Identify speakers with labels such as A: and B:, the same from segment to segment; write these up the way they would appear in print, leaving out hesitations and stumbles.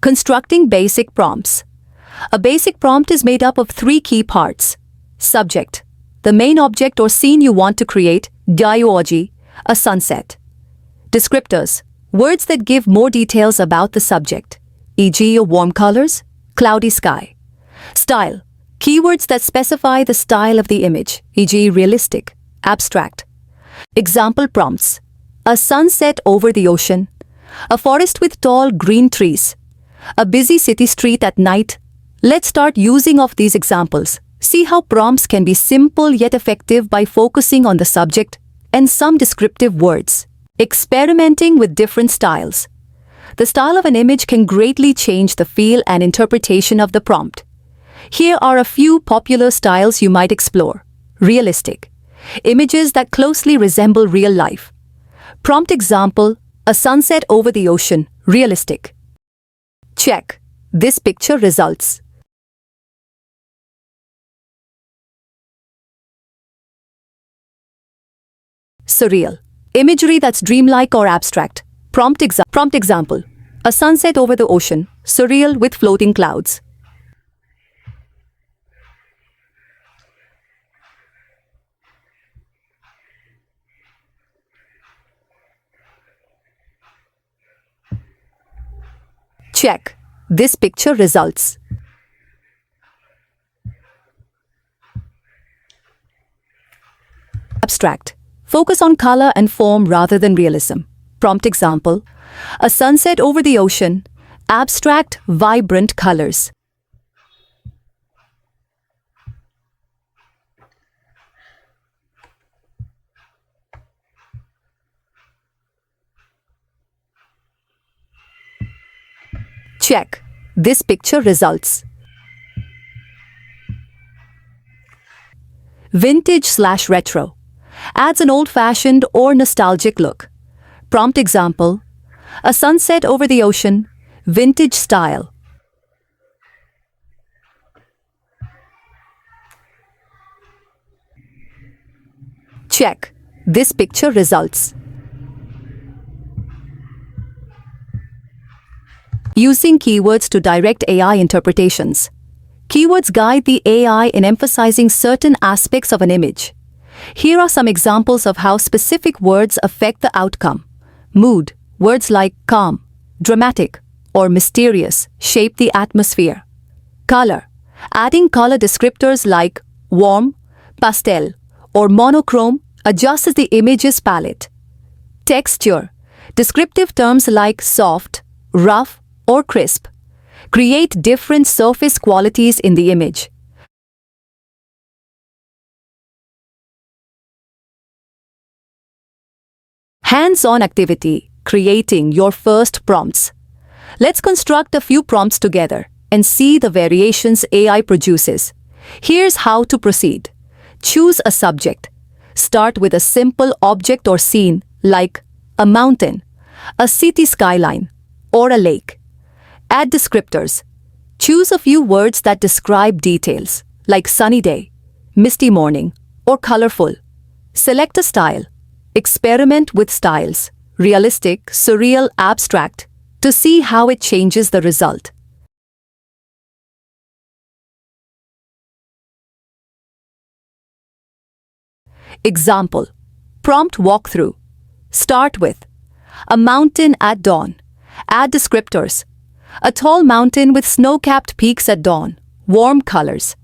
A: Constructing basic prompts. A basic prompt is made up of three key parts. Subject, the main object or scene you want to create, dialogue, a sunset. Descriptors, words that give more details about the subject, e.g. warm colors, cloudy sky. Style, keywords that specify the style of the image, e.g. realistic, abstract. Example prompts, a sunset over the ocean, a forest with tall green trees, a busy city street at night. Let's start using of these examples. See how prompts can be simple yet effective by focusing on the subject and some descriptive words. Experimenting with different styles. The style of an image can greatly change the feel and interpretation of the prompt. Here are a few popular styles you might explore. Realistic, images that closely resemble real life. Prompt example, a sunset over the ocean, realistic. Check. This picture results. Surreal, imagery that's dreamlike or abstract. Prompt example, a sunset over the ocean, surreal with floating clouds. Check. This picture results. Abstract. Focus on color and form rather than realism. Prompt example, a sunset over the ocean, abstract, vibrant colors. Check. This picture results. Vintage/retro. Adds an old-fashioned or nostalgic look. Prompt example, a sunset over the ocean, vintage style. Check. This picture results. Using keywords to direct AI interpretations. Keywords guide the AI in emphasizing certain aspects of an image. Here are some examples of how specific words affect the outcome. Mood, words like calm, dramatic, or mysterious shape the atmosphere. Color, adding color descriptors like warm, pastel, or monochrome adjusts the image's palette. Texture, descriptive terms like soft, rough, or crisp create different surface qualities in the image. Hands-on activity, creating your first prompts. Let's construct a few prompts together and see the variations AI produces. Here's how to proceed. Choose a subject. Start with a simple object or scene like a mountain, a city skyline, or a lake. Add descriptors. Choose a few words that describe details like sunny day, misty morning, or colorful. Select a style. Experiment with styles, realistic, surreal, abstract, to see how it changes the result. Example, prompt walkthrough. Start with a mountain at dawn. Add descriptors. A tall mountain with snow-capped peaks at dawn, warm colors.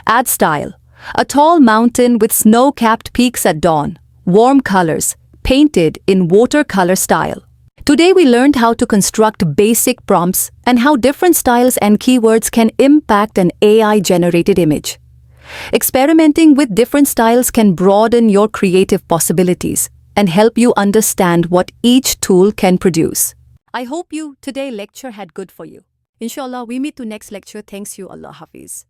A: Add style. A tall mountain with snow-capped peaks at dawn, warm colors, painted in watercolor style. Today we learned how to construct basic prompts and how different styles and keywords can impact an AI-generated image. Experimenting with different styles can broaden your creative possibilities and help you understand what each tool can produce. I hope you today lecture had good for you. Inshallah, we meet to next lecture. Thanks you. Allah Hafiz.